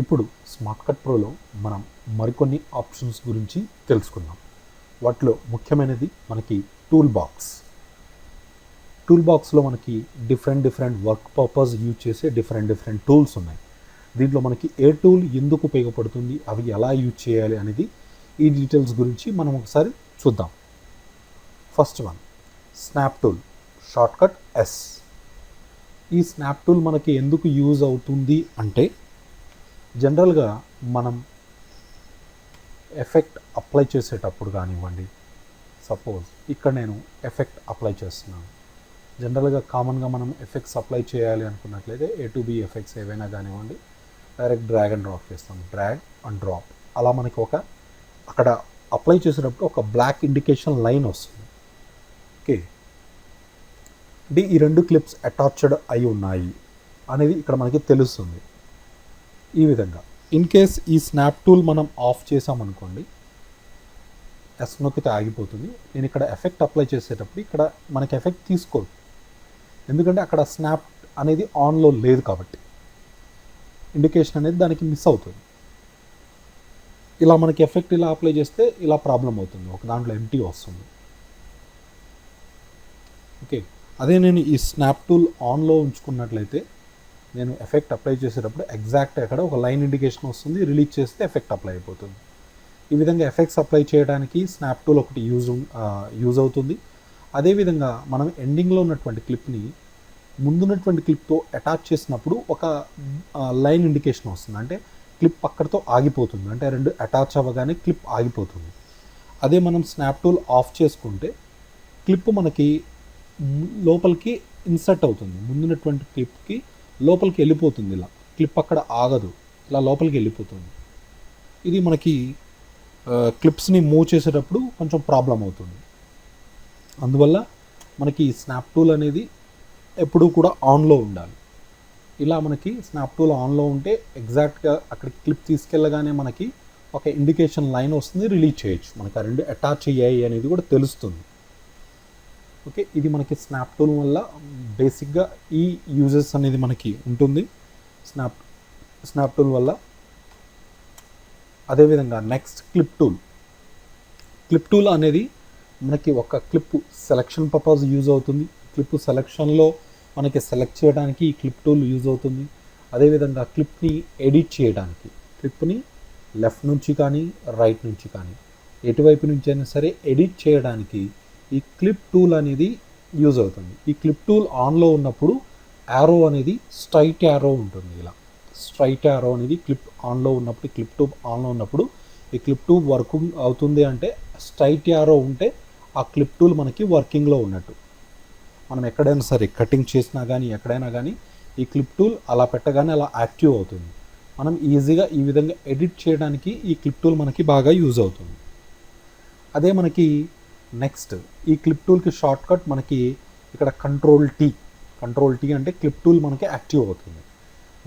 ఇప్పుడు smart cut ప్రోలో మనం మరికొన్ని ఆప్షన్స్ గురించి తెలుసుకుందాం. వాటిలో ముఖ్యమైనది మనకి టూల్ బాక్స్. టూల్ బాక్స్లో మనకి డిఫరెంట్ వర్క్ పర్పస్ యూజ్ చేసే డిఫరెంట్ టూల్స్ ఉన్నాయి. దీంట్లో మనకి ఏ టూల్ ఎందుకు ఉపయోగపడుతుంది, అవి ఎలా యూజ్ చేయాలి అనేది ఈ డీటెయిల్స్ గురించి మనం ఒకసారి చూద్దాం. First one, snap tool, shortcut S. ఈ స్నాప్ టూల్ మనకి ఎందుకు యూజ్ అవుతుంది అంటే, జనరల్గా మనం ఎఫెక్ట్ అప్లై చేసేటప్పుడు కానివ్వండి, సపోజ్ ఇక్కడ నేను ఎఫెక్ట్ అప్లై చేస్తున్నాను. జనరల్గా కామన్గా మనం ఎఫెక్ట్స్ అప్లై చేయాలి అనుకున్నట్లయితే ఏ టు బి ఎఫెక్ట్స్ ఏవైనా కానివ్వండి, డైరెక్ట్ డ్రాగ్ అండ్ డ్రాప్ చేస్తాం. డ్రాగ్ అండ్ డ్రాప్ అలా మనకి అక్కడ అప్లై చేసేటప్పుడు ఒక బ్లాక్ ఇండికేషన్ లైన్ వస్తుంది. ఓకే, అంటే ఈ రెండు క్లిప్స్ అటాచ్డ్ అయి ఉన్నాయి అనేది ఇక్కడ మనకి తెలుస్తుంది. ఈ విధంగా ఇన్ కేస్ ఈ స్నాప్ టూల్ మనం ఆఫ్ చేసామనుకోండి, ఎస్ నొక్కితే ఆగిపోతుంది. నేను ఇక్కడ ఎఫెక్ట్ అప్లై చేసేటప్పుడు ఇక్కడ మనకి ఎఫెక్ట్ తీసుకోదు, ఎందుకంటే అక్కడ స్నాప్ అనేది ఆన్లో లేదు కాబట్టి ఇండికేషన్ అనేది దానికి మిస్ అవుతుంది. ఇలా మనకి ఎఫెక్ట్ ఇలా అప్లై చేస్తే ఇలా ప్రాబ్లం అవుతుంది, ఒక దాంట్లో ఎంటీ వస్తుంది. ఓకే, అదే నేను ఈ స్నాప్ టూల్ ఆన్లో ఉంచుకున్నట్లయితే నేను ఎఫెక్ట్ అప్లై చేసేటప్పుడు ఎగ్జాక్ట్ అక్కడ ఒక లైన్ ఇండికేషన్ వస్తుంది, రిలీజ్ చేస్తే ఎఫెక్ట్ అప్లై అయిపోతుంది. ఈ విధంగా ఎఫెక్ట్స్ అప్లై చేయడానికి స్నాప్ టూల్ ఒకటి యూజ్ అవుతుంది. అదేవిధంగా మనం ఎండింగ్లో ఉన్నటువంటి క్లిప్ని ముందున్నటువంటి క్లిప్తో అటాచ్ చేసినప్పుడు ఒక లైన్ ఇండికేషన్ వస్తుంది, అంటే క్లిప్ అక్కడితో ఆగిపోతుంది, అంటే రెండు అటాచ్ అవ్వగానే క్లిప్ ఆగిపోతుంది. అదే మనం స్నాప్ టూల్ ఆఫ్ చేసుకుంటే క్లిప్ మనకి లోపలికి ఇన్సర్ట్ అవుతుంది, ముందున్నటువంటి క్లిప్కి లోపలికి వెళ్ళిపోతుంది. ఇలా క్లిప్ అక్కడ ఆగదు, ఇలా లోపలికి వెళ్ళిపోతుంది. ఇది మనకి క్లిప్స్ని మూవ్ చేసేటప్పుడు కొంచెం ప్రాబ్లం అవుతుంది. అందువల్ల మనకి స్నాప్ టూల్ అనేది ఎప్పుడూ కూడా ఆన్లో ఉండాలి. ఇలా మనకి స్నాప్ టూల్ ఆన్లో ఉంటే ఎగ్జాక్ట్గా అక్కడ క్లిప్ తీసుకెళ్ళగానే మనకి ఒక ఇండికేషన్ లైన్ వస్తుంది, రిలీజ్ చేయొచ్చు. మనకి ఆ రెండు అటాచ్ అయ్యాయి అనేది కూడా తెలుస్తుంది. ఓకే, ఇది మనకి స్నాప్ టూల్ వల్ల బేసిక్గా ఈ యూజెస్ అనేది మనకి ఉంటుంది స్నాప్ టూల్ వల్ల. అదేవిధంగా నెక్స్ట్ క్లిప్ టూల్ అనేది మనకి ఒక క్లిప్ సెలెక్షన్ పర్పస్ యూజ్ అవుతుంది. క్లిప్ సెలెక్షన్లో మనకి సెలెక్ట్ చేయడానికి ఈ క్లిప్ టూల్ యూజ్ అవుతుంది. అదేవిధంగా క్లిప్ని ఎడిట్ చేయడానికి, క్లిప్ని లెఫ్ట్ నుంచి కానీ రైట్ నుంచి కానీ ఎటువైపు నుంచి అయినా సరే ఎడిట్ చేయడానికి ఈ క్లిప్ టూల్ అనేది యూజ్ అవుతుంది. ఈ క్లిప్ టూల్ ఆన్లో ఉన్నప్పుడు యారో అనేది స్ట్రైట్ యారో ఉంటుంది. ఇలా స్ట్రైట్ యారో అనేది క్లిప్ ఆన్లో ఉన్నప్పుడు, క్లిప్ టూల్ ఆన్లో ఉన్నప్పుడు ఈ క్లిప్ టూల్ వర్కింగ్ అవుతుంది. అంటే స్ట్రైట్ యారో ఉంటే ఆ క్లిప్ టూల్ మనకి వర్కింగ్లో ఉన్నట్టు. మనం ఎక్కడైనా సరే కటింగ్ చేసినా కానీ ఎక్కడైనా కానీ ఈ క్లిప్ టూల్ అలా పెట్టగానే అలా యాక్టివ్ అవుతుంది. మనం ఈజీగా ఈ విధంగా ఎడిట్ చేయడానికి ఈ క్లిప్ టూల్ మనకి బాగా యూజ్ అవుతుంది. అదే మనకి నెక్స్ట్ ఈ క్లిప్ టూల్కి షార్ట్ కట్ మనకి ఇక్కడ కంట్రోల్ టీ అంటే క్లిప్ టూల్ మనకి యాక్టివ్ అవుతుంది.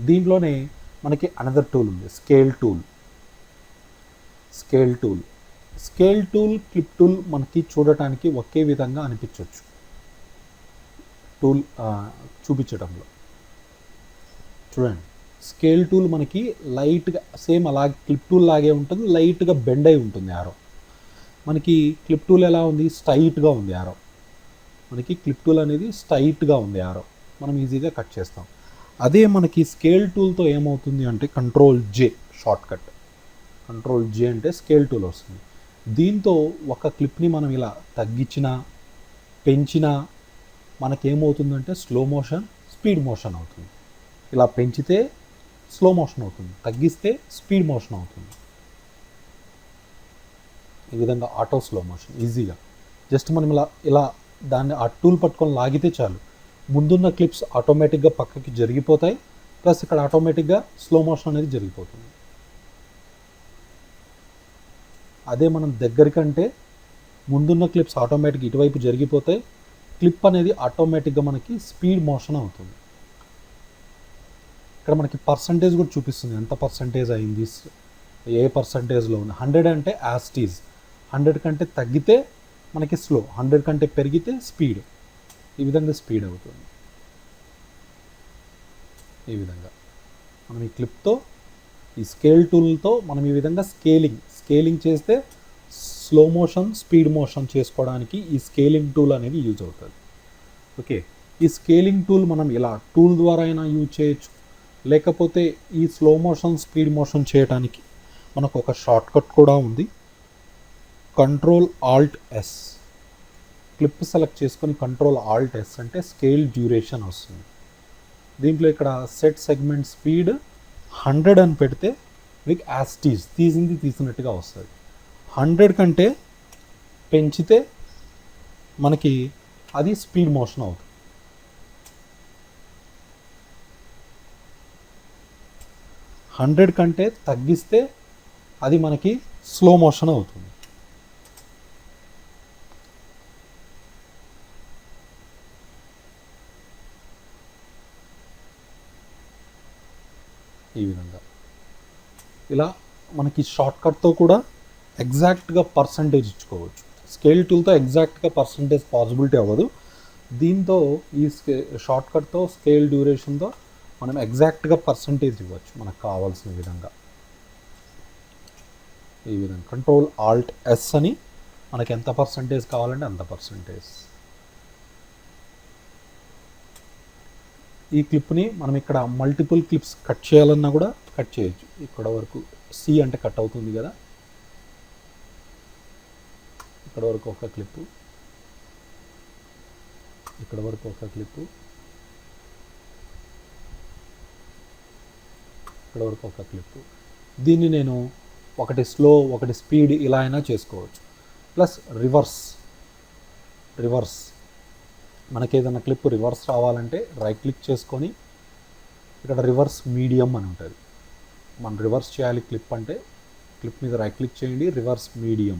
దీంట్లోనే మనకి అనదర్ టూల్ ఉంది, స్కేల్ టూల్. క్లిప్ టూల్ మనకి చూడటానికి ఒకే విధంగా అనిపించవచ్చు టూల్ చూపించడంలో. చూడండి, స్కేల్ టూల్ మనకి లైట్గా సేమ్ అలాగే క్లిప్ టూల్ లాగే ఉంటుంది, లైట్గా బెండ్ అయి ఉంటుంది యారో. మనకి క్లిప్ టూల్ ఎలా ఉంది, స్ట్రైట్గా ఉంది యారో. మనకి క్లిప్ టూల్ అనేది స్ట్రైట్గా ఉంది యారో, మనం ఈజీగా కట్ చేస్తాం. అదే మనకి స్కేల్ టూల్తో ఏమవుతుంది అంటే కంట్రోల్ జే షార్ట్కట్. కంట్రోల్ జే అంటే స్కేల్ టూల్ వస్తుంది. దీంతో ఒక క్లిప్ని మనం ఇలా తగ్గించినా పెంచినా మనకేమవుతుందంటే స్లో మోషన్, స్పీడ్ మోషన్ అవుతుంది. ఇలా పెంచితే స్లో మోషన్ అవుతుంది, తగ్గిస్తే స్పీడ్ మోషన్ అవుతుంది. ఈ విధంగా ఆటో స్లో మోషన్ ఈజీగా జస్ట్ మనం ఇలా దాన్ని ఆ టూల్ పట్టుకొని లాగితే చాలు, ముందున్న క్లిప్స్ ఆటోమేటిక్గా పక్కకి జరిగిపోతాయి, ప్లస్ ఇక్కడ ఆటోమేటిక్గా స్లో మోషన్ అనేది జరిగిపోతుంది. అదే మనం దగ్గరికంటే ముందున్న క్లిప్స్ ఆటోమేటిక్ ఇటువైపు జరిగిపోతాయి, క్లిప్ అనేది ఆటోమేటిక్గా మనకి స్పీడ్ మోషన్ అవుతుంది. ఇక్కడ మనకి పర్సంటేజ్ కూడా చూపిస్తుంది, ఎంత పర్సంటేజ్ అయింది, ఏ పర్సంటేజ్లో ఉంది. 100 అంటే యాస్టీజ్, 100 కంటే తగ్గితే మనకి స్లో, 100 కంటే పెరిగితే స్పీడ్. ఈ విధంగా స్పీడ్ అవుతుంది. ఈ విధంగా మనం ఈ క్లిప్తో ఈ స్కేల్ టూల్తో మనం ఈ విధంగా స్కేలింగ్ చేస్తే స్లో మోషన్ స్పీడ్ మోషన్ చేసుకోవడానికి ఈ స్కేలింగ్ టూల్ అనేది యూజ్ అవుతుంది. ఓకే, ఈ స్కేలింగ్ టూల్ మనం ఇలా టూల్ ద్వారా అయినా యూజ్ చేయొచ్చు, లేకపోతే ఈ స్లో మోషన్ స్పీడ్ మోషన్ చేయడానికి మనకు ఒక షార్ట్కట్ కూడా ఉంది. Ctrl+Alt+S క్లిప్ సెలెక్ట్ చేసుకొని Ctrl+Alt+S అంటే స్కేల్ డ్యూరేషన్ వస్తుంది. దీంట్లో ఇక్కడ సెట్ సెగ్మెంట్ స్పీడ్ 100 అని పెడితే మీకు యాస్టీస్ తీసినట్టుగా వస్తుంది. 100 కంటే పెంచితే మనకి అది స్పీడ్ మోషన్ అవుతుంది. 100 కంటే తగ్గిస్తే అది మనకి స్లో మోషన్ అవుతుంది. ఈ విధంగా ఇలా మనకి షార్ట్కట్తో కూడా ఎగ్జాక్ట్గా పర్సంటేజ్ ఇచ్చుకోవచ్చు. స్కేల్ టూల్తో ఎగ్జాక్ట్గా పర్సంటేజ్ పాసిబిలిటీ అవ్వదు. దీంతో ఈ షార్ట్కట్తో స్కేల్ డ్యూరేషన్తో మనం ఎగ్జాక్ట్గా పర్సంటేజ్ ఇవ్వచ్చు మనకు కావాల్సిన విధంగా. ఈ విధంగా Ctrl+Alt+S అని మనకి ఎంత పర్సంటేజ్ కావాలంటే అంత పర్సంటేజ్. ఈ క్లిప్ని మనం ఇక్కడ మల్టిపుల్ క్లిప్స్ కట్ చేయాలన్నా కూడా కట్ చేయొచ్చు. ఇక్కడ వరకు సి అంటే కట్ అవుతుంది కదా, ఇక్కడ వరకు ఒక క్లిప్పు, ఇక్కడ వరకు ఒక క్లిప్పు, ఇక్కడ వరకు ఒక క్లిప్పు. దీన్ని నేను ఒకటి స్లో ఒకటి స్పీడ్ ఇలా అయినా చేసుకోవచ్చు. ప్లస్ రివర్స్ మనకి ఏదైనా క్లిప్ రివర్స్ రావాలంటే రైట్ క్లిక్ చేసుకొని ఇక్కడ రివర్స్ మీడియం అని ఉంటుంది. మనం రివర్స్ చేయాలి క్లిప్ అంటే క్లిప్ మీద రైట్ క్లిక్ చేయండి, రివర్స్ మీడియం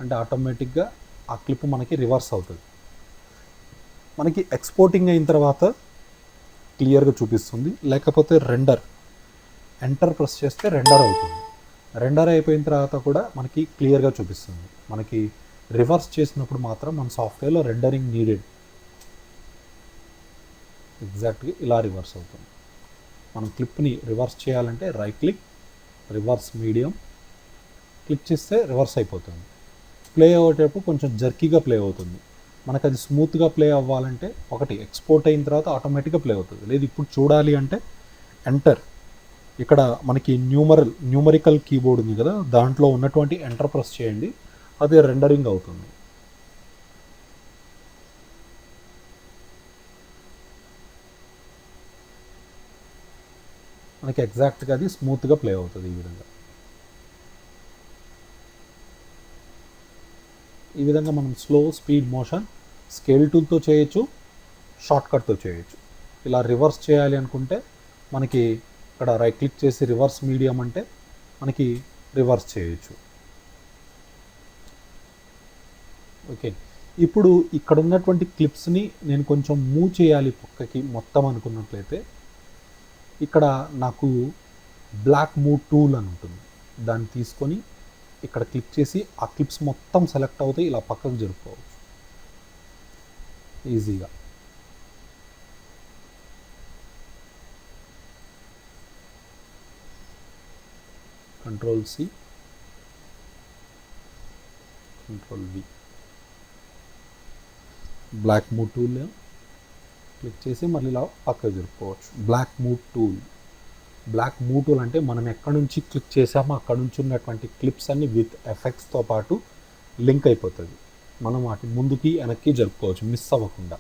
అంటే ఆటోమేటిక్గా ఆ క్లిప్ మనకి రివర్స్ అవుతుంది. మనకి ఎక్స్పోర్టింగ్ అయిన తర్వాత క్లియర్గా చూపిస్తుంది, లేకపోతే ఎంటర్ ప్రెస్ చేస్తే రెండర్ అవుతుంది. రెండర్ అయిపోయిన తర్వాత కూడా మనకి క్లియర్గా చూపిస్తుంది. మనకి రివర్స్ చేసినప్పుడు మాత్రం మన సాఫ్ట్వేర్లో రెండరింగ్ నీడెడ్. ఎగ్జాక్ట్గా ఇలా రివర్స్ అవుతుంది. మనం క్లిప్ని రివర్స్ చేయాలంటే right click, reverse medium click చేస్తే రివర్స్ అయిపోతుంది. ప్లే అయ్యేటప్పుడు కొంచెం జర్కీగా ప్లే అవుతుంది. మనకు అది స్మూత్గా ప్లే అవ్వాలంటే ఒకటి ఎక్స్పోర్ట్ అయిన తర్వాత ఆటోమేటిక్గా ప్లే అవుతుంది. లేదు ఇప్పుడు చూడాలి అంటే ఎంటర్, ఇక్కడ మనకి న్యూమరికల్ కీబోర్డ్ ఉంది కదా, దాంట్లో ఉన్నటువంటి ఎంటర్ ప్రెస్ చేయండి, అది రెండరింగ్ అవుతుంది. మనకి ఎగ్జాక్ట్గా అది స్మూత్గా ప్లే అవుతుంది. ఈ విధంగా మనం స్లో స్పీడ్ మోషన్ స్కేల్ టూల్తో చేయొచ్చు, షార్ట్కట్తో చేయొచ్చు. ఇలా రివర్స్ చేయాలి అనుకుంటే మనకి ఇక్కడ రైట్ క్లిక్ చేసి రివర్స్ మీడియం అంటే మనకి రివర్స్ చేయొచ్చు. ఓకే, ఇప్పుడు ఇక్కడ ఉన్నటువంటి క్లిప్స్ని నేను కొంచెం మూవ్ చేయాలి పక్కకి మొత్తం అనుకున్నట్లయితే ఇక్కడ నాకు బ్లాక్ మూవ్ టూల్ అని ఉంటుంది. దాన్ని తీసుకొని ఇక్కడ క్లిక్ చేసి ఆ క్లిప్స్ మొత్తం సెలెక్ట్ అవుతాయి, ఇలా పక్కకు జరుపుకోవచ్చు ఈజీగా. Ctrl+C, Ctrl+V, block move tool click చేసి మళ్ళీ ఇలా పక్కకు జరుపుకోవచ్చు. బ్లాక్ మూవ్ టూల్ అంటే మనం ఎక్కడి నుంచి క్లిక్ చేసామో అక్కడ నుంచి ఉన్నటువంటి క్లిప్స్ అన్ని విత్ ఎఫెక్ట్స్తో పాటు లింక్ అయిపోతుంది. మనం వాటి ముందుకి వెనక్కి జరుపుకోవచ్చు మిస్ అవ్వకుండా.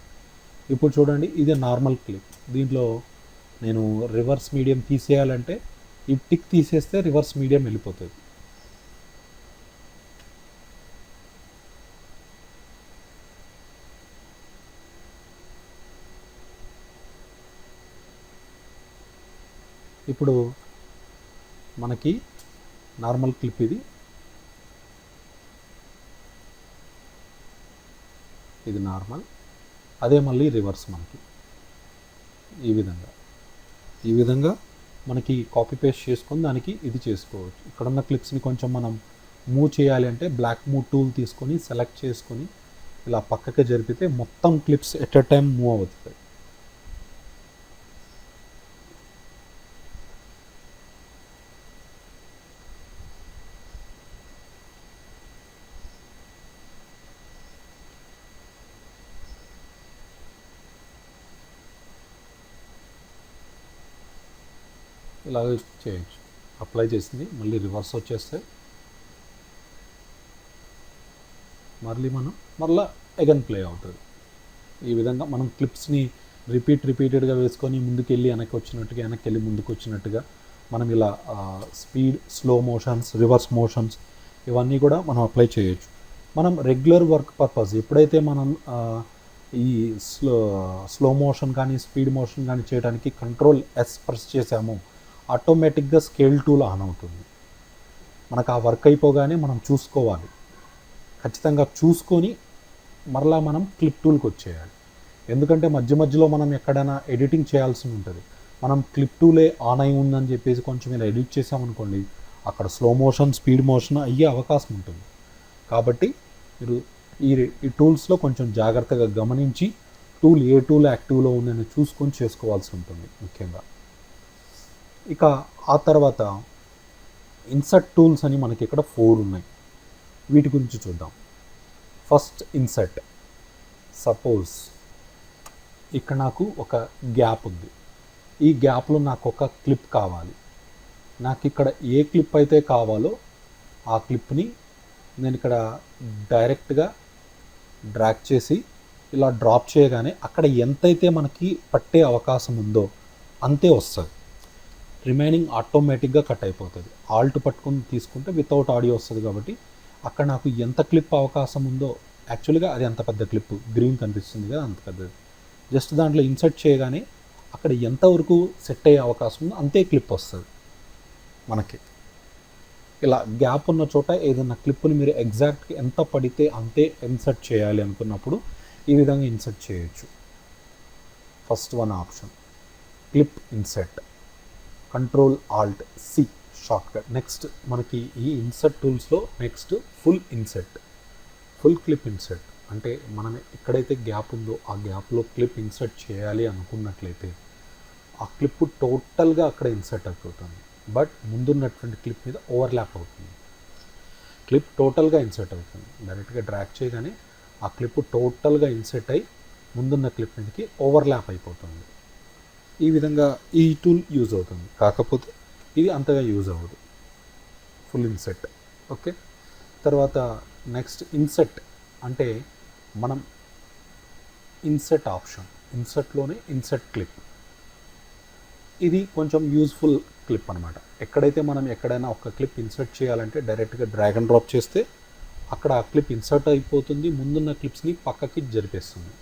ఇప్పుడు చూడండి, ఇది నార్మల్ క్లిప్. దీంట్లో నేను రివర్స్ మీడియం తీసేయాలంటే ఈ టిక్ తీసేస్తే రివర్స్ మీడియం వెళ్ళిపోతుంది. ఇప్పుడు మనకి నార్మల్ క్లిప్ ఇది నార్మల్, అదే మళ్ళీ రివర్స్ మనకి ఈ విధంగా మనకి కాపీ పేస్ట్ చేసుకొని దానికి ఇది చేసుకోవచ్చు. ఇక్కడున్న క్లిప్స్ని కొంచెం మనం మూవ్ చేయాలి అంటే బ్లాక్ మూవ్ టూల్ తీసుకొని సెలెక్ట్ చేసుకొని ఇలా పక్కకి జరిపితే మొత్తం clips at a time move అవుతాయి. ఇలాగ చేయొచ్చు. అప్లై చేసింది మళ్ళీ రివర్స్ వచ్చేస్తే మళ్ళీ అగైన్ ప్లే అవుతుంది. ఈ విధంగా మనం క్లిప్స్ని రిపీటెడ్గా వేసుకొని ముందుకెళ్ళి వెనక్కి వచ్చినట్టుగా, వెనక్కి వెళ్ళి ముందుకు వచ్చినట్టుగా మనం ఇలా speed, slow motions, reverse motions ఇవన్నీ కూడా మనం అప్లై చేయొచ్చు. మనం రెగ్యులర్ వర్క్ పర్పస్ ఎప్పుడైతే మనం ఈ స్లో మోషన్ కానీ స్పీడ్ మోషన్ కానీ చేయడానికి కంట్రోల్ ఎస్ ప్రెస్ చేసామో ఆటోమేటిక్గా స్కేల్ టూల్ ఆన్ అవుతుంది. మనకు ఆ వర్క్ అయిపోగానే మనం చూసుకోవాలి, ఖచ్చితంగా చూసుకొని మరలా మనం క్లిప్ టూల్కి వచ్చేయాలి. ఎందుకంటే మధ్యలో మనం ఎక్కడైనా ఎడిటింగ్ చేయాల్సి ఉంటుంది. మనం క్లిప్ టూలే ఆన్ అయి ఉందని చెప్పేసి కొంచెం ఇలా ఎడిట్ చేసామనుకోండి, అక్కడ స్లో మోషన్, స్పీడ్ మోషన్ అయ్యే అవకాశం ఉంటుంది. కాబట్టి మీరు ఈ టూల్స్లో కొంచెం జాగ్రత్తగా గమనించి ఏ టూల్ యాక్టివ్లో ఉందని చూసుకొని చేసుకోవాల్సి ఉంటుంది ముఖ్యంగా. ఇక ఆ తర్వాత ఇన్సర్ట్ టూల్స్ అని మనకి ఇక్కడ 4 ఉన్నాయి. వీటి గురించి చూద్దాం. First insert. సపోజ్ ఇక్కడ నాకు ఒక గ్యాప్ ఉంది. ఈ గ్యాప్లో నాకు ఒక క్లిప్ కావాలి. నాకు ఇక్కడ ఏ క్లిప్ అయితే కావాలో ఆ క్లిప్ని నేను ఇక్కడ డైరెక్ట్గా డ్రాగ్ చేసి ఇలా డ్రాప్ చేయగానే అక్కడ ఎంతైతే మనకి పట్టే అవకాశం ఉందో అంతే వస్తుంది. రిమైనింగ్ ఆటోమేటిక్గా కట్ అయిపోతుంది. ఆల్ట్ పట్టుకొని తీసుకుంటే వితౌట్ ఆడియో వస్తుంది. కాబట్టి అక్కడ నాకు ఎంత క్లిప్ అవకాశం ఉందో, యాక్చువల్గా అది అంత పెద్ద క్లిప్ గ్రీన్ కనిపిస్తుంది కదా, అంత పెద్దది. జస్ట్ దాంట్లో ఇన్సర్ట్ చేయగానే అక్కడ ఎంతవరకు సెట్ అయ్యే అవకాశం ఉందో అంతే క్లిప్ వస్తుంది మనకి. ఇలా గ్యాప్ ఉన్న చోట ఏదైనా క్లిప్ని మీరు ఎగ్జాక్ట్గా ఎంత పడితే అంతే ఇన్సర్ట్ చేయాలి అనుకున్నప్పుడు ఈ విధంగా ఇన్సర్ట్ చేయొచ్చు. First one option clip insert, control alt C shortcut. Next మనకి ఈ ఇన్సర్ట్ టూల్స్లో next full insert, full clip insert. అంటే మనం ఎక్కడైతే గ్యాప్ ఉందో ఆ గ్యాప్లో క్లిప్ ఇన్సర్ట్ చేయాలి అనుకున్నట్లయితే ఆ క్లిప్ టోటల్గా అక్కడ ఇన్సర్ట్ అయిపోతుంది. బట్ ముందున్నటువంటి క్లిప్ మీద ఓవర్లాప్ అవుతుంది. క్లిప్ టోటల్గా ఇన్సర్ట్ అవుతుంది. డైరెక్ట్గా డ్రాగ్ చేయగానే ఆ క్లిప్ టోటల్గా ఇన్సర్ట్ అయ్యి ముందున్న క్లిప్ మీదకి ఓవర్లాప్ అయిపోతుంది. ఈ విధంగా ఈ టూల్ యూజ్ అవుతుంది. కాకపోతే ఇది అంతగా యూజ్ అవ్వదు. Full insert. ఓకే. తర్వాత నెక్స్ట్ ఇన్సర్ట్ అంటే మనం ఇన్సర్ట్ ఆప్షన్, ఇన్సర్ట్లోనే ఇన్సర్ట్ క్లిప్. ఇది కొంచెం యూజ్ఫుల్ క్లిప్ అనమాట. ఎక్కడైతే మనం ఎక్కడైనా ఒక క్లిప్ ఇన్సర్ట్ చేయాలంటే డైరెక్ట్గా డ్రాగ్ అండ్ డ్రాప్ చేస్తే అక్కడ ఆ క్లిప్ ఇన్సర్ట్ అయిపోతుంది, ముందున్న క్లిప్స్ని పక్కకి జరిపేస్తుంది.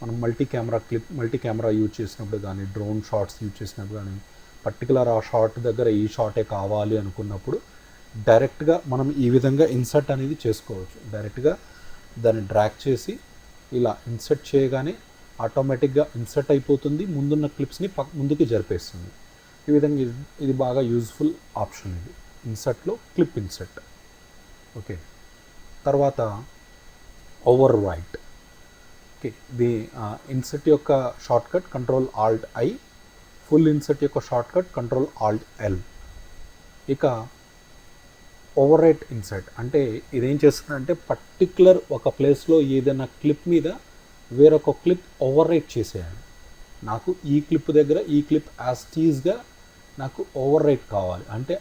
మనం మల్టీ కెమెరా యూజ్ చేసినప్పుడు కానీ, డ్రోన్ షాట్స్ యూజ్ చేసినప్పుడు కానీ, పర్టికులర్ ఆ షాట్ దగ్గర ఈ షాటే కావాలి అనుకున్నప్పుడు డైరెక్ట్గా మనం ఈ విధంగా ఇన్సర్ట్ అనేది చేసుకోవచ్చు. డైరెక్ట్గా దాన్ని డ్రాగ్ చేసి ఇలా ఇన్సర్ట్ చేయగానే ఆటోమేటిక్గా ఇన్సర్ట్ అయిపోతుంది, ముందున్న క్లిప్స్ని ముందుకి జరిపేస్తుంది. ఈ విధంగా ఇది బాగా యూజ్ఫుల్ ఆప్షన్. ఇది ఇన్సర్ట్లో క్లిప్ ఇన్సర్ట్. ఓకే. తర్వాత ఓవర్ రైట్. ఓకే. ఇది ఇన్సర్ట్ యొక్క shortcut control Alt I, full insert యొక్క షార్ట్కట్ కంట్రోల్ ఆల్ట్ ఎల్. ఇక ఓవర్ రైట్ ఇన్సర్ట్ అంటే ఇదేం చేస్తుందంటే పర్టికులర్ ఒక ప్లేస్లో ఏదైనా క్లిప్ మీద వేరొక క్లిప్ ఓవర్ రైట్ చేసేయాలి. నాకు ఈ క్లిప్ దగ్గర ఈ క్లిప్ యాజ్ టీజ్గా నాకు ఓవర్ రైట్ కావాలి అంటే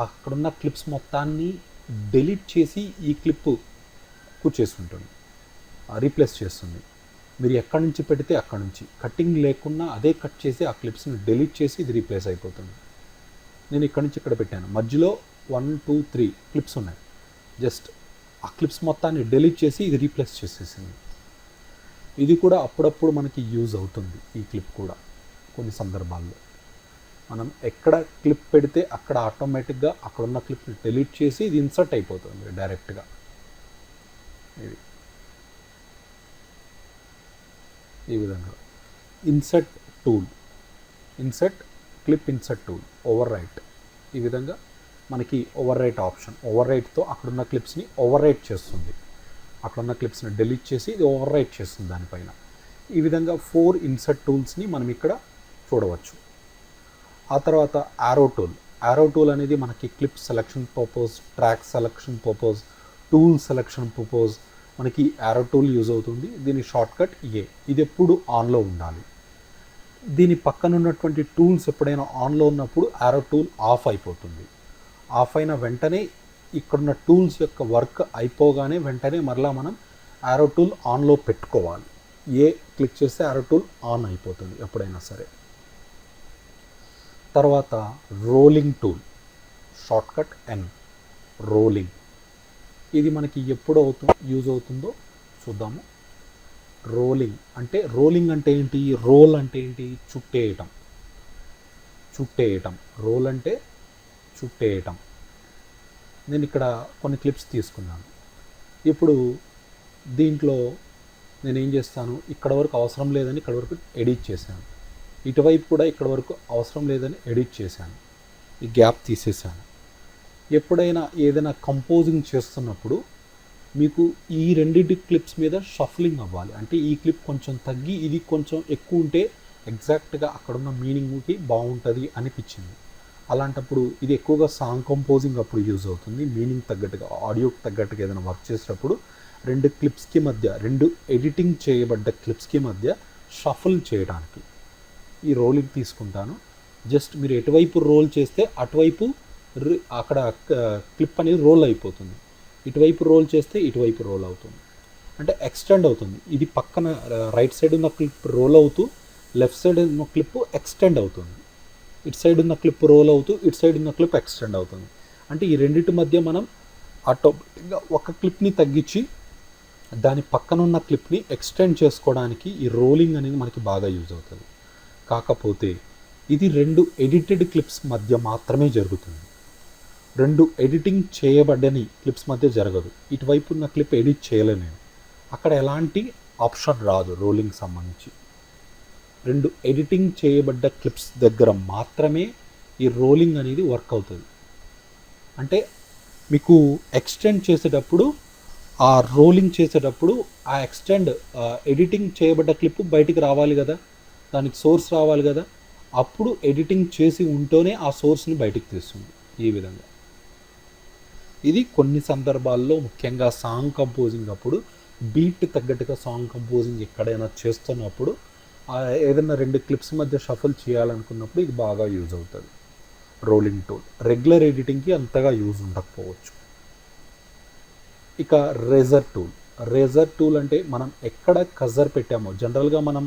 అక్కడున్న క్లిప్స్ మొత్తాన్ని డెలీట్ చేసి ఈ క్లిప్ కూర్చేస్తుంటుంది, రీప్లేస్ చేస్తుంది. మీరు ఎక్కడి నుంచి పెడితే అక్కడి నుంచి కటింగ్ లేకుండా అదే కట్ చేసి ఆ క్లిప్స్ని డెలీట్ చేసి ఇది రీప్లేస్ అయిపోతుంది. నేను ఇక్కడి నుంచి ఇక్కడ పెట్టాను, మధ్యలో 1, 2, 3 క్లిప్స్ ఉన్నాయి. జస్ట్ ఆ క్లిప్స్ మొత్తాన్ని డెలీట్ చేసి ఇది రీప్లేస్ చేసేసింది. ఇది కూడా అప్పుడప్పుడు మనకి యూజ్ అవుతుంది. ఈ క్లిప్ కూడా కొన్ని సందర్భాల్లో మనం ఎక్కడ క్లిప్ పెడితే అక్కడ ఆటోమేటిక్గా అక్కడున్న క్లిప్ని డెలీట్ చేసి ఇది ఇన్సర్ట్ అయిపోతుంది డైరెక్ట్గా. ఇది ఈ విధంగా insert tool, insert clip insert tool, over right. ఈ విధంగా మనకి ఓవర్ రైట్ ఆప్షన్, ఓవర్ రైట్తో అక్కడున్న క్లిప్స్ని ఓవర్ రైట్ చేస్తుంది, అక్కడున్న క్లిప్స్ని డెలీట్ చేసి ఇది ఓవర్ రైట్ చేస్తుంది దానిపైన. ఈ విధంగా 4 ఇన్సర్ట్ టూల్స్ని మనం ఇక్కడ చూడవచ్చు. ఆ తర్వాత యారో టూల్. యారో టూల్ అనేది మనకి clip selection purpose, track selection purpose, tool selection purpose మనకి యారో టూల్ యూజ్ అవుతుంది. దీని షార్ట్కట్ ఏ. ఇది ఎప్పుడు ఆన్లో ఉండాలి. దీని పక్కన ఉన్నటువంటి టూల్స్ ఎప్పుడైనా ఆన్లో ఉన్నప్పుడు యారో టూల్ ఆఫ్ అయిపోతుంది. ఆఫ్ అయిన వెంటనే ఇక్కడున్న టూల్స్ యొక్క వర్క్ అయిపోగానే వెంటనే మరలా మనం యారో టూల్ ఆన్లో పెట్టుకోవాలి. క్లిక్ చేస్తే యారో టూల్ ఆన్ అయిపోతుంది ఎప్పుడైనా సరే. తర్వాత రోలింగ్ టూల్, షార్ట్కట్ ఎన్, రోలింగ్. ఇది మనకి ఎప్పుడు యూజ్ అవుతుందో చూద్దాము. రోలింగ్ అంటే ఏంటి? రోల్ అంటే ఏంటి? చుట్టేయటం. రోల్ అంటే చుట్టేయటం. నేను ఇక్కడ కొన్ని క్లిప్స్ తీసుకున్నాను. ఇప్పుడు దీంట్లో నేనేం చేస్తాను, ఇక్కడ వరకు అవసరం లేదని ఇక్కడ వరకు ఎడిట్ చేశాను, ఇటువైపు కూడా ఇక్కడ వరకు అవసరం లేదని ఎడిట్ చేశాను, ఈ గ్యాప్ తీసేసాను. ఎప్పుడైనా ఏదైనా కంపోజింగ్ చేస్తున్నప్పుడు మీకు ఈ రెండింటి క్లిప్స్ మీద షఫ్లింగ్ అవ్వాలి. అంటే ఈ క్లిప్ కొంచెం తగ్గి ఇది కొంచెం ఎక్కువ ఉంటే ఎగ్జాక్ట్గా అక్కడున్న మీనింగ్కి బాగుంటుంది అనిపించింది. అలాంటప్పుడు ఇది ఎక్కువగా సాంగ్ కంపోజింగ్ అప్పుడు యూజ్ అవుతుంది. మీనింగ్ తగ్గట్టుగా, ఆడియోకి తగ్గట్టుగా ఏదైనా వర్క్ చేసేటప్పుడు రెండు క్లిప్స్కి మధ్య, రెండు ఎడిటింగ్ చేయబడ్డ క్లిప్స్కి మధ్య షఫల్ చేయడానికి ఈ రోలింగ్ తీసుకుంటాను. జస్ట్ మీరు ఎటువైపు రోల్ చేస్తే అటువైపు అక్కడ క్లిప్ అనేది రోల్ అయిపోతుంది. ఇటువైపు రోల్ చేస్తే ఇటువైపు రోల్ అవుతుంది, అంటే ఎక్స్టెండ్ అవుతుంది. ఇది పక్కన రైట్ సైడ్ ఉన్న క్లిప్ రోల్ అవుతూ లెఫ్ట్ సైడ్ ఉన్న క్లిప్ ఎక్స్టెండ్ అవుతుంది. ఇటు సైడ్ ఉన్న క్లిప్ రోల్ అవుతూ ఇటు సైడ్ ఉన్న క్లిప్ ఎక్స్టెండ్ అవుతుంది. అంటే ఈ రెండింటి మధ్య మనం ఆటోమేటిక్గా ఒక క్లిప్ని తగ్గించి దాని పక్కన ఉన్న క్లిప్ని ఎక్స్టెండ్ చేసుకోవడానికి ఈ రోలింగ్ అనేది మనకి బాగా యూజ్ అవుతుంది. కాకపోతే ఇది రెండు ఎడిటెడ్ క్లిప్స్ మధ్య మాత్రమే జరుగుతుంది. రెండు ఎడిటింగ్ చేయబడ్డని క్లిప్స్ మధ్య జరగదు. ఇటువైపు ఉన్న క్లిప్ ఎడిట్ చేయలేను నేను, అక్కడ ఎలాంటి ఆప్షన్ రాదు రోలింగ్ సంబంధించి. రెండు ఎడిటింగ్ చేయబడ్డ క్లిప్స్ దగ్గర మాత్రమే ఈ రోలింగ్ అనేది వర్క్ అవుతుంది. అంటే మీకు ఎక్స్టెండ్ చేసేటప్పుడు, ఆ రోలింగ్ చేసేటప్పుడు ఆ ఎడిటింగ్ చేయబడ్డ క్లిప్ బయటికి రావాలి కదా, దానికి సోర్స్ రావాలి కదా, అప్పుడు ఎడిటింగ్ చేసి ఉంటేనే ఆ సోర్స్ని బయటికి తీస్తుంది. ఈ విధంగా ఇది కొన్ని సందర్భాల్లో, ముఖ్యంగా సాంగ్ కంపోజింగ్ అప్పుడు, బీట్ తగ్గట్టుగా సాంగ్ కంపోజింగ్ ఎక్కడైనా చేస్తున్నప్పుడు ఏదైనా రెండు క్లిప్స్ మధ్య షఫల్ చేయాలనుకున్నప్పుడు ఇది బాగా యూజ్ అవుతుంది రోలింగ్ టూల్. రెగ్యులర్ ఎడిటింగ్కి అంతగా యూజ్ ఉండకపోవచ్చు. ఇక రేజర్ టూల్ అంటే మనం ఎక్కడ కజర్ పెట్టామో, జనరల్గా మనం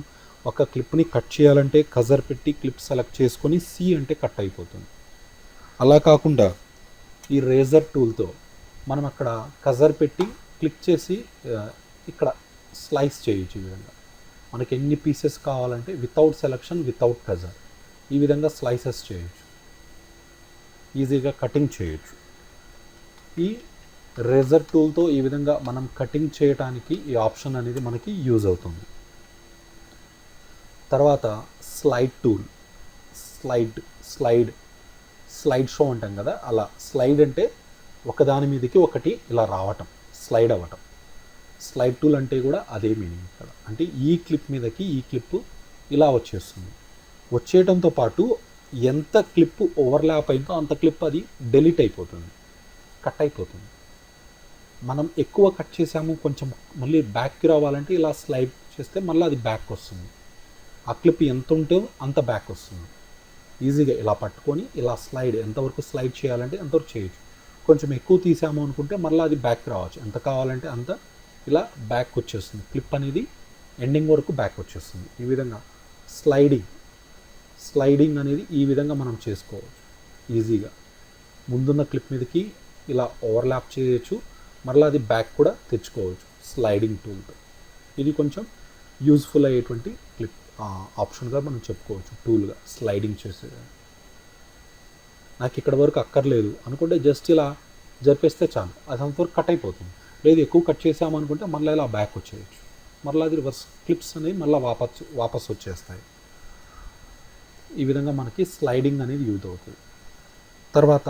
ఒక క్లిప్ని కట్ చేయాలంటే కజర్ పెట్టి క్లిప్ సెలెక్ట్ చేసుకొని సి అంటే కట్ అయిపోతుంది. అలా కాకుండా ఈ రేజర్ టూల్తో మనం అక్కడ కజర్ పెట్టి క్లిక్ చేసి ఇక్కడ స్లైస్ చేయొచ్చు. ఈ విధంగా మనకి ఎన్ని పీసెస్ కావాలంటే వితౌట్ సెలెక్షన్, వితౌట్ కజర్, ఈ విధంగా స్లైసెస్ చేయొచ్చు, ఈజీగా కటింగ్ చేయొచ్చు. ఈ రేజర్ టూల్తో ఈ విధంగా మనం కటింగ్ చేయడానికి ఈ ఆప్షన్ అనేది మనకి యూజ్ అవుతుంది. తర్వాత స్లైడ్ టూల్, స్లైడ్ షో అంటాం కదా, అలా స్లైడ్ అంటే ఒకదాని మీదకి ఒకటి ఇలా రావటం, స్లైడ్ అవ్వటం. స్లైడ్ టూల్ అంటే కూడా అదే మీనింగ్ ఇక్కడ. అంటే ఈ క్లిప్ మీదకి ఈ క్లిప్ ఇలా వచ్చేస్తుంది. వచ్చేయడంతో పాటు ఎంత క్లిప్ ఓవర్లాప్ అయిందో అంత క్లిప్ అది డెలీట్ అయిపోతుంది, కట్ అయిపోతుంది. మనం ఎక్కువ కట్ చేసాము, కొంచెం మళ్ళీ బ్యాక్కి రావాలంటే ఇలా స్లైడ్ చేస్తే మళ్ళీ అది బ్యాక్ వస్తుంది. ఆ క్లిప్ ఎంత ఉంటే అంత బ్యాక్ వస్తుంది. ఈజీగా ఇలా పట్టుకొని ఇలా ఎంతవరకు స్లైడ్ చేయాలంటే అంతవరకు చేయొచ్చు. కొంచెం ఎక్కువ తీసాము అనుకుంటే మళ్ళీ అది బ్యాక్ రావచ్చు, ఎంత కావాలంటే అంత ఇలా బ్యాక్ వచ్చేస్తుంది. క్లిప్ అనేది ఎండింగ్ వరకు బ్యాక్ వచ్చేస్తుంది. ఈ విధంగా స్లైడింగ్ అనేది ఈ విధంగా మనం చేసుకోవచ్చు ఈజీగా. ముందున్న క్లిప్ మీదకి ఇలా ఓవర్లాప్ చేయొచ్చు, మళ్ళీ అది బ్యాక్ కూడా తెచ్చుకోవచ్చు స్లైడింగ్ టూల్తో. ఇది కొంచెం యూజ్ఫుల్ అయ్యేటువంటి క్లిప్ ఆప్షన్గా మనం చెప్పుకోవచ్చు, టూల్గా స్లైడింగ్ చేసేది. నాకు ఇక్కడ వరకు అక్కర్లేదు అనుకుంటే జస్ట్ ఇలా జరిపేస్తే చాలు, అది అంతవరకు కట్ అయిపోతుంది. లేదు ఎక్కువ కట్ చేసామనుకుంటే మళ్ళీ ఇలా బ్యాక్ వచ్చేయచ్చు, మళ్ళీ అది రివర్స్ క్లిప్స్ అనేవి మళ్ళీ వాపస్ వచ్చేస్తాయి. ఈ విధంగా మనకి స్లైడింగ్ అనేది యూజ్ అవుతుంది. తర్వాత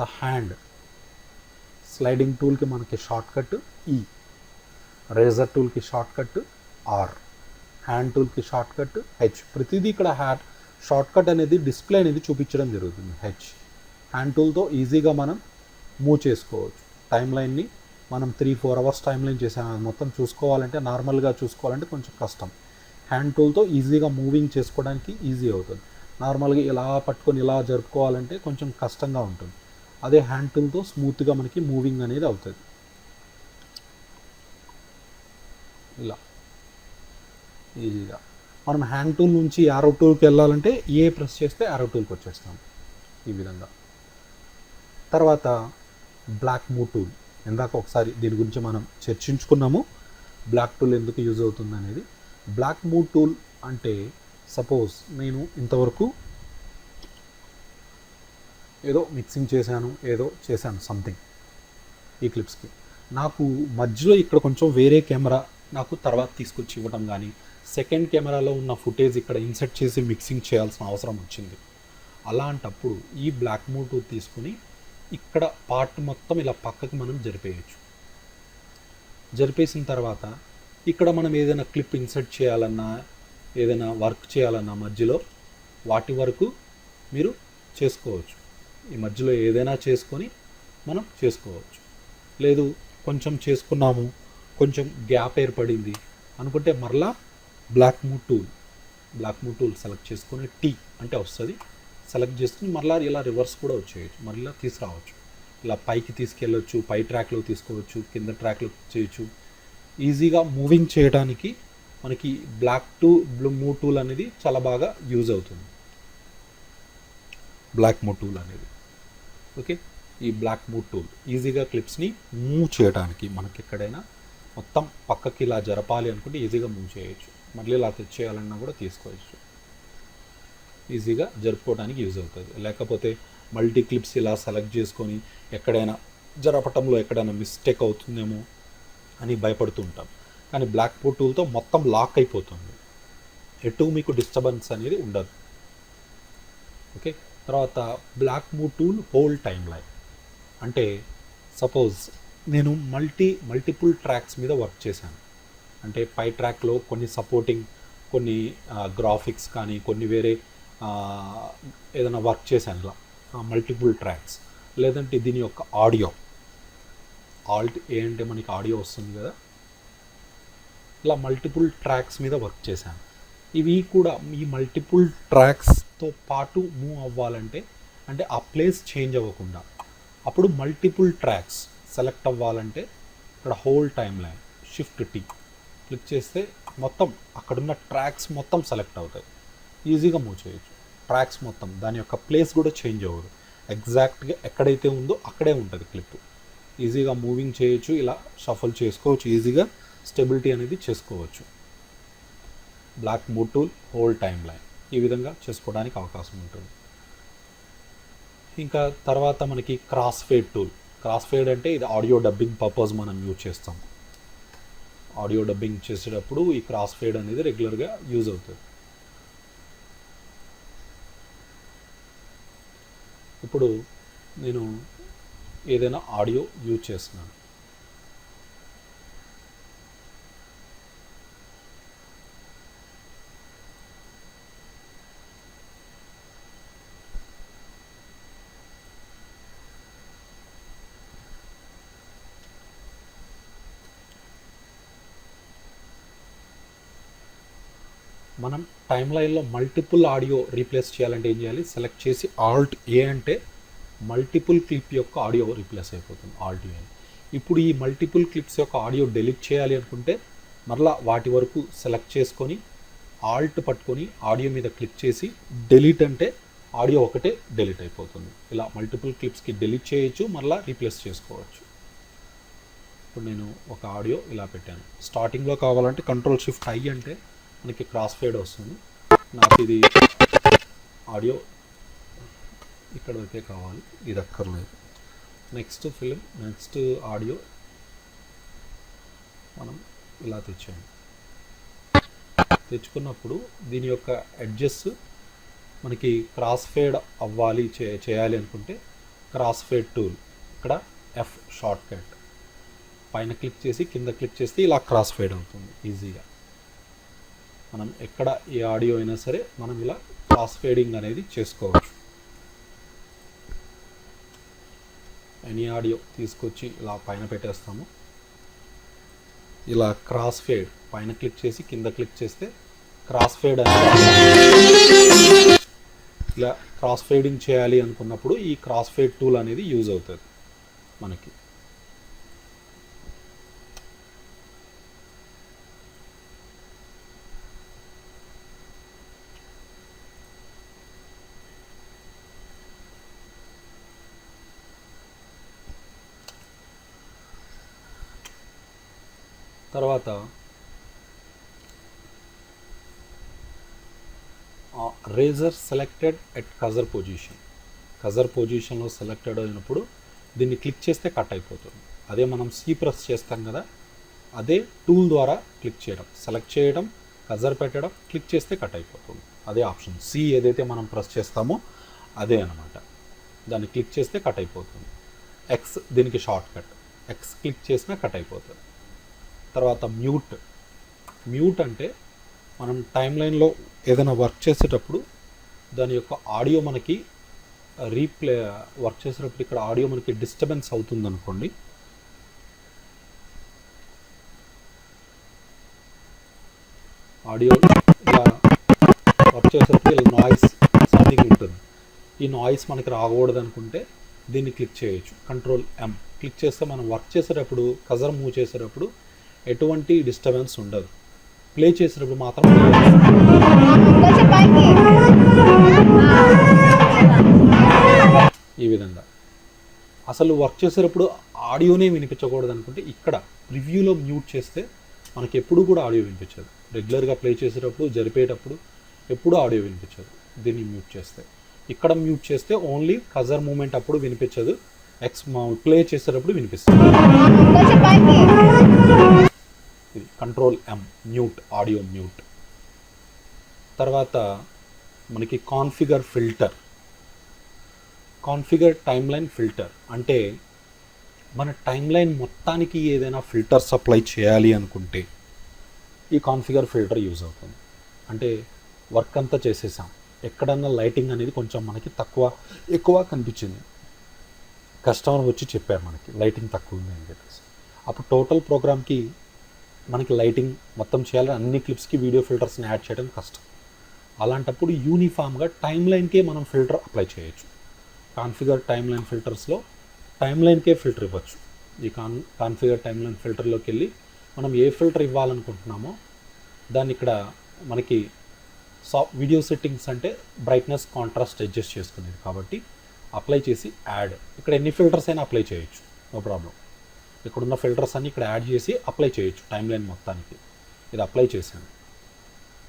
స్లైడింగ్ టూల్కి మనకి షార్ట్కట్ ఈ, రేజర్ టూల్కి షార్ట్కట్ ఆర్, హ్యాండ్ టూల్కి షార్ట్కట్ హెచ్. ప్రతిదీ ఇక్కడ షార్ట్కట్ అనేది డిస్ప్లే అనేది చూపించడం జరుగుతుంది హెచ్. హ్యాండ్ టూల్తో ఈజీగా మనం మూవ్ చేసుకోవచ్చు. టైం లైన్ని మనం 3-4 అవర్స్ టైం లైన్ చేసాము, మొత్తం చూసుకోవాలంటే నార్మల్గా చూసుకోవాలంటే కొంచెం కష్టం. హ్యాండ్ టూల్తో ఈజీగా మూవింగ్ చేసుకోవడానికి ఈజీ అవుతుంది. నార్మల్గా ఇలా పట్టుకొని ఇలా జరుపుకోవాలంటే కొంచెం కష్టంగా ఉంటుంది. అదే హ్యాండ్ టూల్తో స్మూత్గా మనకి మూవింగ్ అనేది అవుతుంది. ఇలా ఈజీగా మనం హ్యాండ్ టూల్ నుంచి యారో టూల్కి వెళ్ళాలంటే ఏ ప్రెస్ చేస్తే యారో టూల్కి వచ్చేస్తాం ఈ విధంగా. తర్వాత బ్లాక్ మూవ్ టూల్, ఇందాక ఒకసారి దీని గురించి మనం చర్చించుకున్నాము, బ్లాక్ టూల్ ఎందుకు యూజ్ అవుతుంది అనేది. బ్లాక్ మూవ్ టూల్ అంటే సపోజ్ నేను ఇంతవరకు ఏదో మిక్సింగ్ చేశాను, ఏదో చేశాను సంథింగ్ ఈ క్లిప్స్కి, నాకు మధ్యలో ఇక్కడ కొంచెం వేరే కెమెరా నాకు తర్వాత తీసుకొచ్చి ఇవ్వడం కానీ, సెకండ్ కెమెరాలో ఉన్న ఫుటేజ్ ఇక్కడ ఇన్సర్ట్ చేసి మిక్సింగ్ చేయాల్సిన అవసరం వచ్చింది. అలాంటప్పుడు ఈ బ్లాక్ మూవ్ టూల్ తీసుకుని ఇక్కడ పార్ట్ మొత్తం ఇలా పక్కకి మనం జరిపేయచ్చు. జరిపేసిన తర్వాత ఇక్కడ మనం ఏదైనా క్లిప్ ఇన్సర్ట్ చేయాలన్నా, ఏదైనా వర్క్ చేయాలన్నా మధ్యలో వాటి వరకు మీరు చేసుకోవచ్చు. ఈ మధ్యలో ఏదైనా చేసుకొని మనం చేసుకోవచ్చు. లేదు కొంచెం చేసుకున్నాము, కొంచెం గ్యాప్ ఏర్పడింది అనుకుంటే మరలా బ్లాక్ మూవ్ టూల్ సెలెక్ట్ చేసుకొని టీ అంటే వస్తుంది, సెలెక్ట్ చేసుకుని మరలా ఇలా రివర్స్ కూడా వచ్చేయచ్చు, మరలా తీసుకురావచ్చు. ఇలా పైకి తీసుకెళ్ళచ్చు, పై ట్రాక్లో తీసుకోవచ్చు, కింద ట్రాక్లో చేయొచ్చు. ఈజీగా మూవింగ్ చేయడానికి మనకి మూవ్ టూల్ అనేది చాలా బాగా యూజ్ అవుతుంది. బ్లాక్ మూవ్ టూల్ అనేది ఓకే. ఈ బ్లాక్ మూవ్ టూల్ ఈజీగా క్లిప్స్ని మూవ్ చేయడానికి, మనకి ఎక్కడైనా మొత్తం పక్కకి ఇలా జరపాలి అనుకుంటే ఈజీగా మూవ్ చేయొచ్చు, మళ్ళీ ఇలా తెచ్చేయాలన్నా కూడా తీసుకోవచ్చు. ఈజీగా జరుపుకోవడానికి యూజ్ అవుతుంది. లేకపోతే మల్టీ క్లిప్స్ ఇలా సెలెక్ట్ చేసుకొని ఎక్కడైనా జరపటంలో ఎక్కడైనా మిస్టేక్ అవుతుందేమో అని భయపడుతూ ఉంటాం. కానీ బ్లాక్ మూవ్ టూల్తో మొత్తం లాక్ అయిపోతుంది, ఎటు మీకు డిస్టర్బెన్స్ అనేది ఉండదు. ఓకే. తర్వాత block move tool whole time line అంటే సపోజ్ నేను మల్టిపుల్ ట్రాక్స్ మీద వర్క్ చేశాను. అంటే పై ట్రాక్లో కొన్ని సపోర్టింగ్, కొన్ని గ్రాఫిక్స్ కానీ కొన్ని వేరే ఏదైనా వర్క్ చేశాను ఇలా మల్టిపుల్ ట్రాక్స్. లేదంటే దీని యొక్క ఆడియో, ఆల్ట్ ఏ అంటే మనకి ఆడియో వస్తుంది కదా, ఇలా మల్టిపుల్ ట్రాక్స్ మీద వర్క్ చేశాను. ఇవి కూడా ఈ మల్టిపుల్ ట్రాక్స్తో పాటు మూవ్ అవ్వాలంటే, అంటే ఆ ప్లేస్ చేంజ్ అవ్వకుండా, అప్పుడు మల్టిపుల్ ట్రాక్స్ సెలెక్ట్ అవ్వాలంటే ఇక్కడ whole time line shift tea click చేస్తే మొత్తం అక్కడున్న ట్రాక్స్ మొత్తం సెలెక్ట్ అవుతాయి. ఈజీగా మూవ్ చేయొచ్చు ట్రాక్స్ మొత్తం, దాని యొక్క ప్లేస్ కూడా చేంజ్ అవ్వదు, ఎగ్జాక్ట్గా ఎక్కడైతే ఉందో అక్కడే ఉంటుంది క్లిప్. ఈజీగా మూవింగ్ చేయొచ్చు, ఇలా షఫల్ చేసుకోవచ్చు, ఈజీగా స్టెబిలిటీ అనేది చేసుకోవచ్చు. Block move tool, whole time line ఈ విధంగా చేసుకోవడానికి అవకాశం ఉంటుంది. ఇంకా తర్వాత మనకి cross fade tool. Cross fade అంటే ఇది ఆడియో డబ్బింగ్ పర్పస్ మనం యూజ్ చేస్తాం. ఆడియో డబ్బింగ్ చేసేటప్పుడు ఈ క్రాస్ ఫేడ్ అనేది రెగ్యులర్గా యూజ్ అవుతుంది. ఇప్పుడు నేను ఏదైనా ఆడియో యూజ్ చేస్తున్నాను, మనం టైమ్ లైన్లో మల్టిపుల్ ఆడియో రీప్లేస్ చేయాలంటే ఏం చేయాలి, సెలెక్ట్ చేసి ఆల్ట్ ఏ అంటే మల్టిపుల్ క్లిప్ యొక్క ఆడియో రీప్లేస్ అయిపోతుంది, ఆల్ట్ ఏ. ఇప్పుడు ఈ మల్టిపుల్ క్లిప్స్ యొక్క ఆడియో డెలీట్ చేయాలి అనుకుంటే మరలా వాటి వరకు సెలెక్ట్ చేసుకొని ఆల్ట్ పట్టుకొని ఆడియో మీద క్లిక్ చేసి డెలీట్ అంటే ఆడియో ఒకటే డెలీట్ అయిపోతుంది. ఇలా మల్టిపుల్ క్లిప్స్కి డెలీట్ చేయొచ్చు, మరలా రీప్లేస్ చేసుకోవచ్చు. ఇప్పుడు నేను ఒక ఆడియో ఇలా పెట్టాను, స్టార్టింగ్లో కావాలంటే కంట్రోల్ షిఫ్ట్ ఐ అంటే మనకి క్రాస్ ఫేడ్ వస్తుంది. నాకు ఇది ఆడియో ఇక్కడ వరకే కావాలి, ఇది అక్కర్లేదు. నెక్స్ట్ ఆడియో మనం ఇలా తెచ్చుకున్నప్పుడు దీని యొక్క ఎడ్జెస్ మనకి క్రాస్ ఫేడ్ అవ్వాలి చేయాలి అనుకుంటే క్రాస్ ఫేడ్ టూల్, ఇక్కడ ఎఫ్ షార్ట్ కట్ పైన క్లిక్ చేసి కింద క్లిక్ చేస్తే ఇలా క్రాస్ ఫేడ్ అవుతుంది ఈజీగా. మనం ఎక్కడ ఏ ఆడియో అయినా సరే మనం ఇలా క్రాస్ ఫేడింగ్ అనేది చేసుకోవచ్చు. ఎనీ ఆడియో తీసుకొచ్చి ఇలా పైన పెట్టేస్తాము, ఇలా క్రాస్ ఫేడ్ పైన క్లిక్ చేసి కింద క్లిక్ చేస్తే క్రాస్ ఫేడ్ అనేది ఇలా క్రాస్ ఫేడింగ్ చేయాలి అనుకున్నప్పుడు ఈ క్రాస్ ఫేడ్ టూల్ అనేది యూజ్ అవుతుంది మనకి. తర్వాత రేజర్ సెలెక్టెడ్ ఎట్ కజర్ పొజిషన్. కజర్ పొజిషన్లో సెలెక్టెడ్ అయినప్పుడు దీన్ని క్లిక్ చేస్తే కట్ అయిపోతుంది. అదే మనం సి ప్రెస్ చేస్తాం కదా, అదే టూల్ ద్వారా క్లిక్ చేయడం, సెలెక్ట్ చేయడం, కజర్ పెట్టడం, క్లిక్ చేస్తే కట్ అయిపోతుంది. అదే ఆప్షన్ సి ఏదైతే మనం ప్రెస్ చేస్తామో అదే అనమాట. దాన్ని క్లిక్ చేస్తే కట్ అయిపోతుంది. ఎక్స్ దీనికి షార్ట్ కట్, ఎక్స్ క్లిక్ చేసినా కట్ అయిపోతుంది. తర్వాత మ్యూట్ అంటే మనం టైం లైన్లో ఏదైనా వర్క్ చేసేటప్పుడు దాని యొక్క ఆడియో మనకి వర్క్ చేసేటప్పుడు ఇక్కడ ఆడియో మనకి డిస్టర్బెన్స్ అవుతుంది అనుకోండి, ఆడియో ఇలా వర్క్ చేసేటప్పుడు ఇలా నాయిస్ సంథింగ్ ఉంటుంది. ఈ నాయిస్ మనకి రాకూడదు అనుకుంటే దీన్ని క్లిక్ చేయొచ్చు, కంట్రోల్ M క్లిక్ చేస్తే మనం వర్క్ చేసేటప్పుడు కజర్ మూవ్ చేసేటప్పుడు ఎటువంటి డిస్టర్బెన్స్ ఉండదు. ప్లే చేసేటప్పుడు మాత్రం ఈ విధంగా. అసలు వర్క్ చేసేటప్పుడు ఆడియోనే వినిపించకూడదు అనుకుంటే ఇక్కడ రివ్యూలో మ్యూట్ చేస్తే మనకి ఎప్పుడు కూడా ఆడియో వినిపించదు. రెగ్యులర్గా ప్లే చేసేటప్పుడు జరిపేటప్పుడు ఎప్పుడు ఆడియో వినిపించదు. దీన్ని మ్యూట్ చేస్తే, ఇక్కడ మ్యూట్ చేస్తే ఓన్లీ కజర్ మూమెంట్ అప్పుడు వినిపించదు, ప్లే చేసేటప్పుడు వినిపిస్తుంది. ఇది control M mute, audio mute. తర్వాత మనకి కాన్ఫిగర్ టైమ్ లైన్ ఫిల్టర్ అంటే మన టైం లైన్ మొత్తానికి ఏదైనా ఫిల్టర్స్ అప్లై చేయాలి అనుకుంటే ఈ కాన్ఫిగర్ ఫిల్టర్ యూజ్ అవుతుంది. అంటే వర్క్ అంతా చేసేసాం, ఎక్కడన్నా లైటింగ్ అనేది కొంచెం మనకి ఎక్కువ కనిపించింది, కస్టమర్ వచ్చి చెప్పారు మనకి లైటింగ్ తక్కువ ఉంది అని చెప్పేసి, అప్పుడు టోటల్ ప్రోగ్రామ్కి మనకి లైటింగ్ మొత్తం చేయాలని అన్ని క్లిప్స్కి వీడియో ఫిల్టర్స్ని యాడ్ చేయడం కష్టం. అలాంటప్పుడు యూనిఫామ్గా టైం లైన్కే మనం ఫిల్టర్ అప్లై చేయొచ్చు. కాన్ఫిగర్ టైం లైన్ ఫిల్టర్స్లో టైం లైన్కే ఫిల్టర్ ఇవ్వచ్చు. ఈ కాన్ఫిగర్ టైం లైన్ ఫిల్టర్లోకి వెళ్ళి మనం ఏ ఫిల్టర్ ఇవ్వాలనుకుంటున్నామో దాన్ని ఇక్కడ మనకి వీడియో సెట్టింగ్స్ అంటే బ్రైట్నెస్, కాంట్రాస్ట్ అడ్జస్ట్ చేసుకునేది కాబట్టి అప్లై చేసి యాడ్. ఇక్కడ ఎన్ని ఫిల్టర్స్ అయినా అప్లై చేయొచ్చు, నో ప్రాబ్లం. ఇక్కడున్న ఫిల్టర్స్ అన్ని ఇక్కడ యాడ్ చేసి అప్లై చేయొచ్చు టైం లైన్ మొత్తానికి. ఇది అప్లై చేశాను.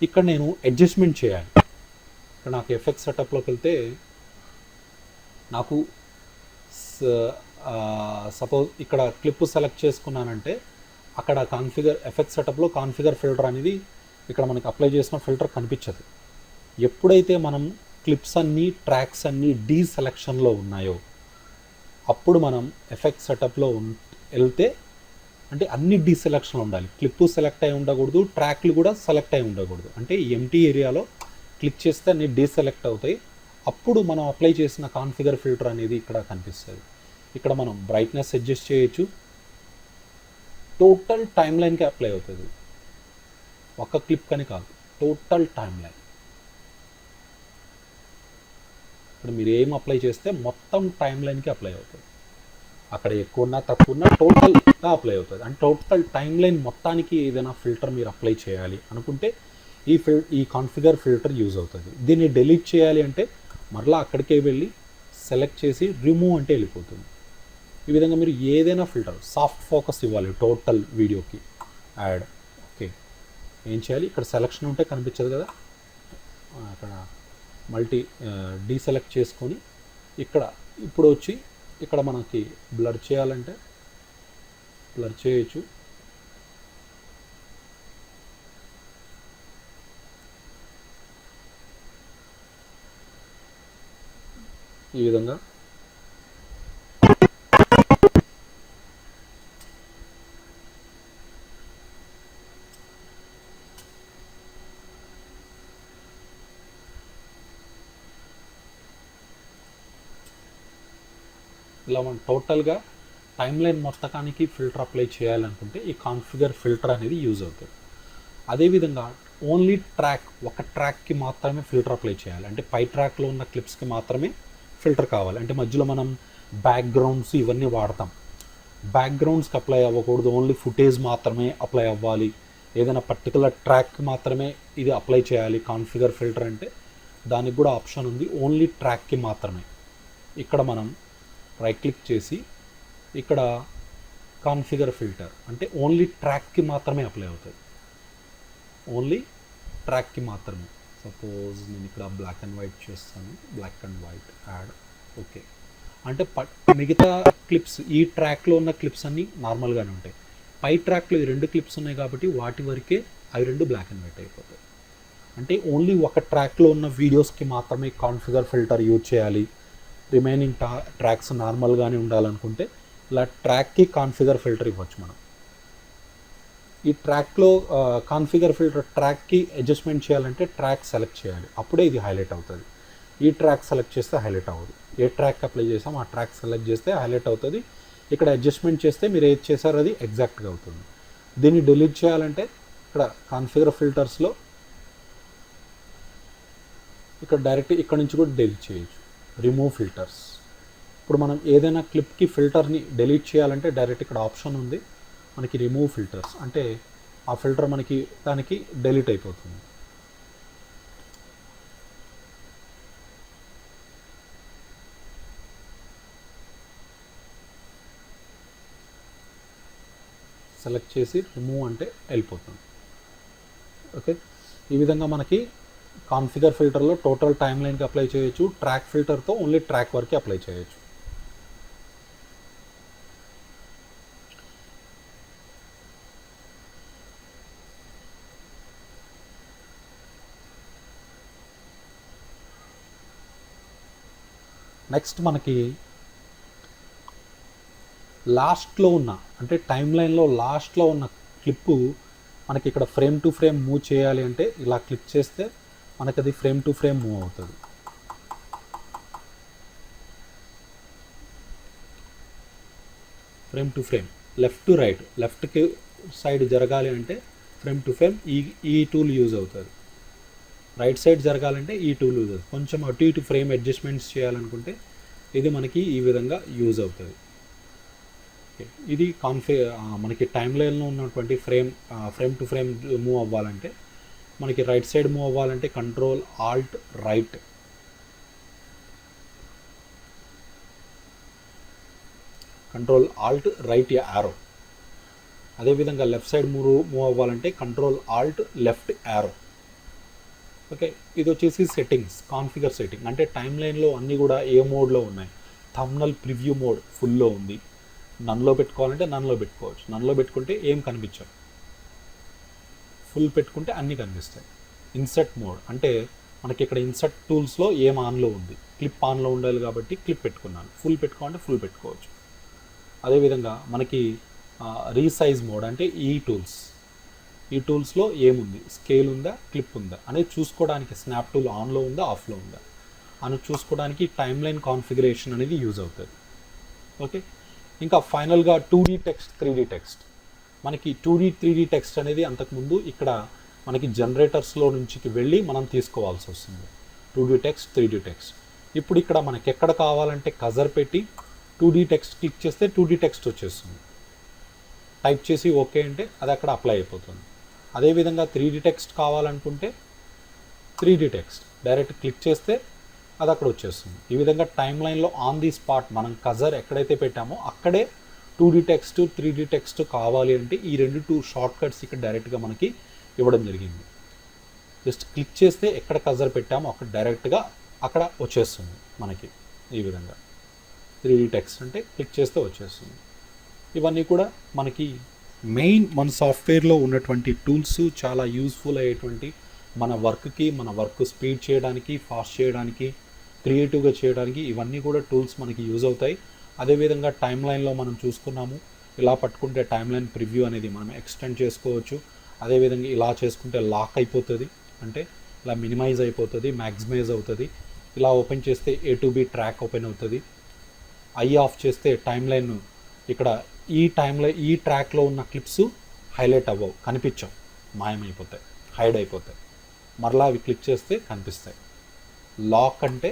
ఇక్కడ నేను అడ్జస్ట్మెంట్ చేయాలి. ఇక్కడ నాకు ఎఫెక్ట్ సెటప్లోకి వెళ్తే నాకు సపోజ్ ఇక్కడ క్లిప్ సెలెక్ట్ చేసుకున్నానంటే అక్కడ ఎఫెక్ట్ సెటప్లో కాన్ఫిగర్ ఫిల్టర్ అనేది ఇక్కడ మనకి అప్లై చేసిన ఫిల్టర్ కనిపించదు. ఎప్పుడైతే మనం క్లిప్స్ అన్నీ, ట్రాక్స్ అన్నీ డీసెలెక్షన్లో ఉన్నాయో అప్పుడు మనం ఎఫెక్ట్ సెటప్లో వెళ్తే అంటే అన్ని డీసెలెక్షన్లో ఉండాలి. క్లిప్ సెలెక్ట్ అయి ఉండకూడదు, ట్రాక్లు కూడా సెలెక్ట్ అయి ఉండకూడదు. అంటే ఎంటీ ఏరియాలో క్లిక్ చేస్తే అన్ని డీసెలెక్ట్ అవుతాయి. అప్పుడు మనం అప్లై చేసిన కాన్ఫిగర్ ఫిల్టర్ అనేది ఇక్కడ కనిపిస్తుంది. ఇక్కడ మనం బ్రైట్నెస్ అడ్జస్ట్ చేయొచ్చు. టోటల్ టైం లైన్కి అప్లై అవుతుంది, ఒక క్లిప్ కని కాదు, టోటల్ టైం లైన్. ఇప్పుడు మీరు ఏం అప్లై చేస్తే మొత్తం టైం లైన్కి అప్లై అవుతుంది. అక్కడ ఎక్కువ ఉన్నా తక్కువ ఉన్నా టోటల్గా అప్లై అవుతుంది. అంటే టోటల్ టైం లైన్ మొత్తానికి ఏదైనా ఫిల్టర్ మీరు అప్లై చేయాలి అనుకుంటే ఈ కాన్ఫిగర్ ఫిల్టర్ యూజ్ అవుతుంది. దీన్ని డిలీట్ చేయాలి అంటే మరలా అక్కడికే వెళ్ళి సెలెక్ట్ చేసి రిమూవ్ అంటే వెళ్ళిపోతుంది. ఈ విధంగా మీరు ఏదైనా ఫిల్టర్, సాఫ్ట్ ఫోకస్ ఇవ్వాలి టోటల్ వీడియోకి, యాడ్. ఓకే, ఏం చేయాలి? ఇక్కడ సెలెక్షన్ ఉంటే కనిపించదు కదా, అక్కడ డీసెలెక్ట్ చేసుకొని ఇక్కడ ఇప్పుడు వచ్చి ఇక్కడ మనకి బ్లర్ చేయాలంటే బ్లర్ చేయొచ్చు. ఈ విధంగా ఇలా మనం టోటల్గా టైం లైన్ మొత్తానికి ఫిల్టర్ అప్లై చేయాలనుకుంటే ఈ కాన్ఫిగర్ ఫిల్టర్ అనేది యూజ్ అవుతుంది. అదేవిధంగా ఓన్లీ ఒక ట్రాక్కి మాత్రమే ఫిల్టర్ అప్లై చేయాలి. అంటే పై ట్రాక్లో ఉన్న క్లిప్స్కి మాత్రమే ఫిల్టర్ కావాలి. అంటే మధ్యలో మనం బ్యాక్గ్రౌండ్స్ ఇవన్నీ వాడతాం, బ్యాక్గ్రౌండ్స్కి అప్లై అవ్వకూడదు, ఓన్లీ ఫుటేజ్ మాత్రమే అప్లై అవ్వాలి. ఏదైనా పర్టికులర్ ట్రాక్ మాత్రమే ఇది అప్లై చేయాలి కాన్ఫిగర్ ఫిల్టర్ అంటే దానికి కూడా ఆప్షన్ ఉంది, ఓన్లీ ట్రాక్కి మాత్రమే. ఇక్కడ మనం రైట్ క్లిక్ చేసి ఇక్కడ కాన్ఫిగర్ ఫిల్టర్ అంటే ఓన్లీ ట్రాక్కి మాత్రమే అప్లై అవుతుంది, ఓన్లీ ట్రాక్కి మాత్రమే. సపోజ్ నేను ఇక్కడ బ్లాక్ అండ్ వైట్ చేస్తాను, black and white add, okay. అంటే మిగతా క్లిప్స్ ఈ ట్రాక్లో ఉన్న క్లిప్స్ అన్నీ నార్మల్గానే ఉంటాయి, పై ట్రాక్లో ఈ 2 క్లిప్స్ ఉన్నాయి కాబట్టి వాటి వరకే అవి 2 బ్లాక్ అండ్ వైట్ అయిపోతాయి. అంటే ఓన్లీ ఒక ట్రాక్లో ఉన్న వీడియోస్కి మాత్రమే కాన్ఫిగర్ ఫిల్టర్ యూజ్ చేయాలి, రిమైనింగ్ ట్రాక్స్ నార్మల్గానే ఉండాలనుకుంటే ఇలా ట్రాక్కి కాన్ఫిగర్ ఫిల్టర్ ఇవ్వచ్చు మనం. ఈ ట్రాక్లో కాన్ఫిగర్ ఫిల్టర్ ట్రాక్కి అడ్జస్ట్మెంట్ చేయాలంటే ట్రాక్ సెలెక్ట్ చేయాలి, అప్పుడే ఇది హైలైట్ అవుతుంది. ఈ ట్రాక్ సెలెక్ట్ చేస్తే హైలైట్ అవ్వదు, ఏ ట్రాక్ అప్లై చేసాం ఆ ట్రాక్ సెలెక్ట్ చేస్తే హైలైట్ అవుతుంది. ఇక్కడ అడ్జస్ట్మెంట్ చేస్తే మీరు ఏది చేశారో అది ఎగ్జాక్ట్గా అవుతుంది. దీన్ని డిలీట్ చేయాలంటే ఇక్కడ కాన్ఫిగర్ ఫిల్టర్స్లో ఇక్కడ డైరెక్ట్ ఇక్కడ నుంచి కూడా డిలీట్ చేయొచ్చు, రిమూవ్ ఫిల్టర్స్. ఇప్పుడు మనం ఏదైనా క్లిప్కి ఫిల్టర్ని డిలీట్ చేయాలంటే డైరెక్ట్ ఇక్కడ ఆప్షన్ ఉంది మనకి రిమూవ్ ఫిల్టర్స్, అంటే ఆ ఫిల్టర్ మనకి దానికి డిలీట్ అయిపోతుంది. సెలెక్ట్ చేసి రిమూవ్ అంటే వెళ్ళిపోతుంది. ఓకే, ఈ విధంగా మనకి కాన్ఫిగర్ ఫిల్టర్లో టోటల్ టైమ్ లైన్కి అప్లై చేయొచ్చు, ట్రాక్ ఫిల్టర్తో ఓన్లీ ట్రాక్ వరకు అప్లై చేయొచ్చు. నెక్స్ట్ మనకి లాస్ట్లో ఉన్న అంటే టైమ్ లైన్లో లాస్ట్లో ఉన్న క్లిప్పు మనకి ఇక్కడ ఫ్రేమ్ టు ఫ్రేమ్ మూవ్ చేయాలి అంటే ఇలా క్లిక్ చేస్తే మనకి అది ఫ్రేమ్ టు ఫ్రేమ్ మూవ్ అవుతుంది. Frame to frame left to right, లెఫ్ట్కి సైడ్ జరగాలి అంటే ఫ్రేమ్ టు ఫ్రేమ్ ఈ టూల్ యూజ్ అవుతుంది, రైట్ సైడ్ జరగాలంటే ఈ టూల్ యూజ్ అవుతుంది. కొంచెం అటు ఇటు ఫ్రేమ్ అడ్జస్ట్మెంట్స్ చేయాలనుకుంటే ఇది మనకి ఈ విధంగా యూజ్ అవుతుంది. ఇది మనకి టైమ్ లైన్లో ఉన్నటువంటి ఫ్రేమ్ టు ఫ్రేమ్ మూవ్ అవ్వాలంటే మనకి రైట్ సైడ్ మూవ్ అవ్వాలంటే control Alt right, control Alt right arrow. అదేవిధంగా లెఫ్ట్ సైడ్ మూవ్ అవ్వాలంటే control Alt left arrow. Okay, ఇది వచ్చేసి సెట్టింగ్స్, కాన్ఫిగర్ సెట్టింగ్. అంటే టైమ్ లైన్లో అన్నీ కూడా ఏ మోడ్లో ఉన్నాయి. థంబ్నెయిల్ ప్రివ్యూ మోడ్ ఫుల్లో ఉంది, నన్లో పెట్టుకోవాలంటే నన్లో పెట్టుకోవచ్చు, నన్లో పెట్టుకుంటే ఏం కనిపించవు, ఫుల్ పెట్టుకుంటే అన్నీ కనిపిస్తాయి. ఇన్సర్ట్ మోడ్ అంటే మనకి ఇక్కడ ఇన్సర్ట్ టూల్స్లో ఏం ఆన్లో ఉంది, క్లిప్ ఆన్లో ఉండాలి కాబట్టి క్లిప్ పెట్టుకున్నాను, ఫుల్ పెట్టుకోవాలంటే ఫుల్ పెట్టుకోవచ్చు. అదేవిధంగా మనకి రీసైజ్ మోడ్ అంటే ఈ టూల్స్లో ఏముంది, స్కేల్ ఉందా క్లిప్ ఉందా అనేది చూసుకోవడానికి స్నాప్ టూల్ ఆన్లో ఉందా ఆఫ్లో ఉందా అని చూసుకోవడానికి టైమ్ లైన్ కాన్ఫిగరేషన్ అనేది యూజ్ అవుతుంది. ఓకే, ఇంకా ఫైనల్గా 2D టెక్స్ట్ 3D టెక్స్ట్. మనకి 2D 3D టెక్స్ట్ అనేది అంతకుముందు ఇక్కడ మనకి జనరేటర్స్లో నుంచి వెళ్ళి మనం తీసుకోవాల్సి వస్తుంది 2D టెక్స్ట్ 3D టెక్స్ట్. ఇప్పుడు ఇక్కడ మనకి ఎక్కడ కావాలంటే కజర్ పెట్టి 2D టెక్స్ట్ క్లిక్ చేస్తే 2D టెక్స్ట్ వచ్చేస్తుంది, టైప్ చేసి ఓకే అంటే అది అక్కడ అప్లై అయిపోతుంది. అదేవిధంగా 3D టెక్స్ట్ కావాలనుకుంటే 3D టెక్స్ట్ డైరెక్ట్ క్లిక్ చేస్తే అది అక్కడ వచ్చేస్తుంది. ఈ విధంగా టైమ్ లైన్లో ఆన్ ది స్పాట్ మనం కజర్ ఎక్కడైతే పెట్టామో అక్కడే 2D టెక్స్ట్ 3D టెక్స్ట్ కావాలి అంటే ఈ 2 షార్ట్ కట్స్ ఇక్కడ డైరెక్ట్గా మనకి ఇవ్వడం జరిగింది. జస్ట్ క్లిక్ చేస్తే ఎక్కడ కజర్ పెట్టామో అక్కడ డైరెక్ట్గా అక్కడ వచ్చేస్తుంది మనకి. ఈ విధంగా 3D టెక్స్ట్ అంటే క్లిక్ చేస్తే వచ్చేస్తుంది. ఇవన్నీ కూడా మనకి మెయిన్ మన సాఫ్ట్వేర్లో ఉన్నటువంటి టూల్స్, చాలా యూస్ఫుల్ అయ్యేటువంటి మన వర్క్ స్పీడ్ చేయడానికి, ఫాస్ట్ చేయడానికి, క్రియేటివ్గా చేయడానికి ఇవన్నీ కూడా టూల్స్ మనకి యూజ్ అవుతాయి. అదేవిధంగా టైమ్ లైన్లో మనం చూసుకున్నాము, ఇలా పట్టుకుంటే టైమ్ లైన్ ప్రివ్యూ అనేది మనం ఎక్స్టెండ్ చేసుకోవచ్చు. అదేవిధంగా ఇలా చేసుకుంటే లాక్ అయిపోతుంది, అంటే ఇలా మినిమైజ్ అయిపోతుంది, మ్యాక్సిమైజ్ అవుతుంది. ఇలా ఓపెన్ చేస్తే A to B track open అవుతుంది. ఐ ఆఫ్ చేస్తే టైమ్ లైన్ ఇక్కడ ఈ ట్రాక్లో ఉన్న క్లిప్స్ హైలైట్ అవ్వవు, కనిపించవు, మాయమైపోతాయి. హైడ్ అయిపోతాయి, మరలా అవి క్లిక్ చేస్తే కనిపిస్తాయి. లాక్ అంటే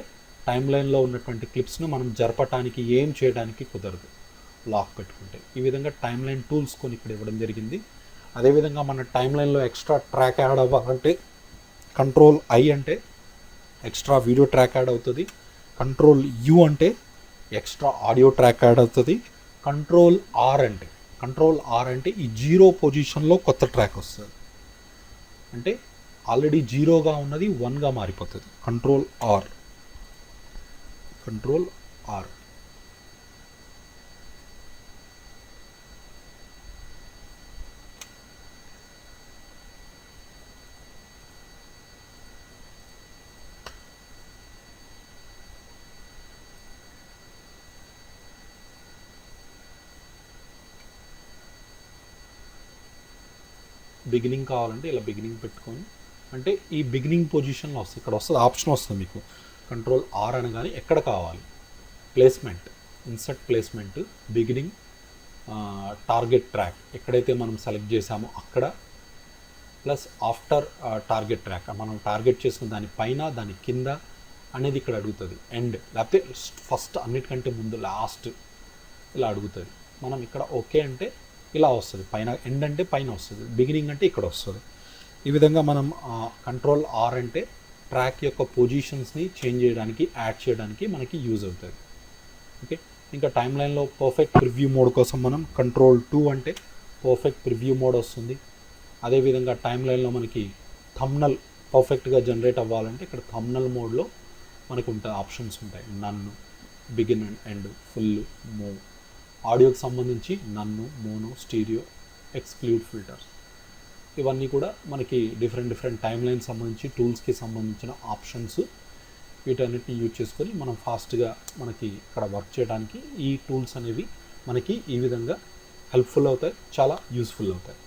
టైం లైన్లో ఉన్నటువంటి క్లిప్స్ను మనం జరపటానికి ఏం చేయడానికి కుదరదు లాక్ పెట్టుకుంటే. ఈ విధంగా టైం లైన్ టూల్స్ కొన్ని ఇక్కడ ఇవ్వడం జరిగింది. అదేవిధంగా మన టైం లైన్లో ఎక్స్ట్రా ట్రాక్ యాడ్ అవ్వాలంటే కంట్రోల్ ఐ అంటే ఎక్స్ట్రా వీడియో ట్రాక్ యాడ్ అవుతుంది, కంట్రోల్ యూ అంటే ఎక్స్ట్రా ఆడియో ట్రాక్ యాడ్ అవుతుంది, కంట్రోల్ ఆర్ అంటే ఈ 0 పొజిషన్లో కొత్త ట్రాక్ వస్తుంది. అంటే ఆల్రెడీ 0గా ఉన్నది 1గా మారిపోతుంది. కంట్రోల్ ఆర్ బిగినింగ్ కావాలంటే ఇలా బిగినింగ్ పెట్టుకొని, అంటే ఈ బిగినింగ్ పొజిషన్లో వస్తుంది, ఇక్కడ వస్తుంది ఆప్షన్ వస్తుంది మీకు. కంట్రోల్ ఆర్ అనగానే ఎక్కడ కావాలి, placement, insert placement, beginning, target track ఎక్కడైతే మనం సెలెక్ట్ చేసామో అక్కడ, ప్లస్ ఆఫ్టర్ టార్గెట్ ట్రాక్ మనం టార్గెట్ చేసుకున్న దానిపైన దాని కింద అనేది ఇక్కడ అడుగుతుంది. ఎండ్ లేకపోతే ఫస్ట్ అన్నిటికంటే ముందు లాస్ట్ ఇలా అడుగుతుంది. మనం ఇక్కడ ఓకే అంటే ఇలా వస్తుంది, పైన ఎండ్ అంటే పైన వస్తుంది, బిగినింగ్ అంటే ఇక్కడ వస్తుంది. ఈ విధంగా మనం కంట్రోల్ ఆర్ అంటే ట్రాక్ యొక్క పొజిషన్స్ని చేంజ్ చేయడానికి, యాడ్ చేయడానికి మనకి యూజ్ అవుతుంది. ఓకే, ఇంకా టైం లైన్లో పర్ఫెక్ట్ ప్రివ్యూ మోడ్ కోసం మనం కంట్రోల్ 2 అంటే పర్ఫెక్ట్ ప్రివ్యూ మోడ్ వస్తుంది. అదేవిధంగా టైం లైన్లో మనకి థంబ్నెల్ పర్ఫెక్ట్గా జనరేట్ అవ్వాలంటే ఇక్కడ థంబ్నెల్ మోడ్లో మనకు ఉంటాయి ఆప్షన్స్ ఉంటాయి. None, begin and end, full, move. ఆడియోకి సంబంధించి నన్ను, మోనో, స్టీరియో, ఎక్స్క్లూడ్ ఫిల్టర్స్, ఇవన్నీ కూడా మనకి డిఫరెంట్ టైం లైన్ సంబంధించి టూల్స్కి సంబంధించిన ఆప్షన్స్. వీటన్నిటిని యూజ్ చేసుకొని మనం ఫాస్ట్గా మనకి ఇక్కడ వర్క్ చేయడానికి ఈ టూల్స్ అనేవి మనకి ఈ విధంగా హెల్ప్ఫుల్ అవుతాయి, చాలా యూస్ఫుల్ అవుతాయి.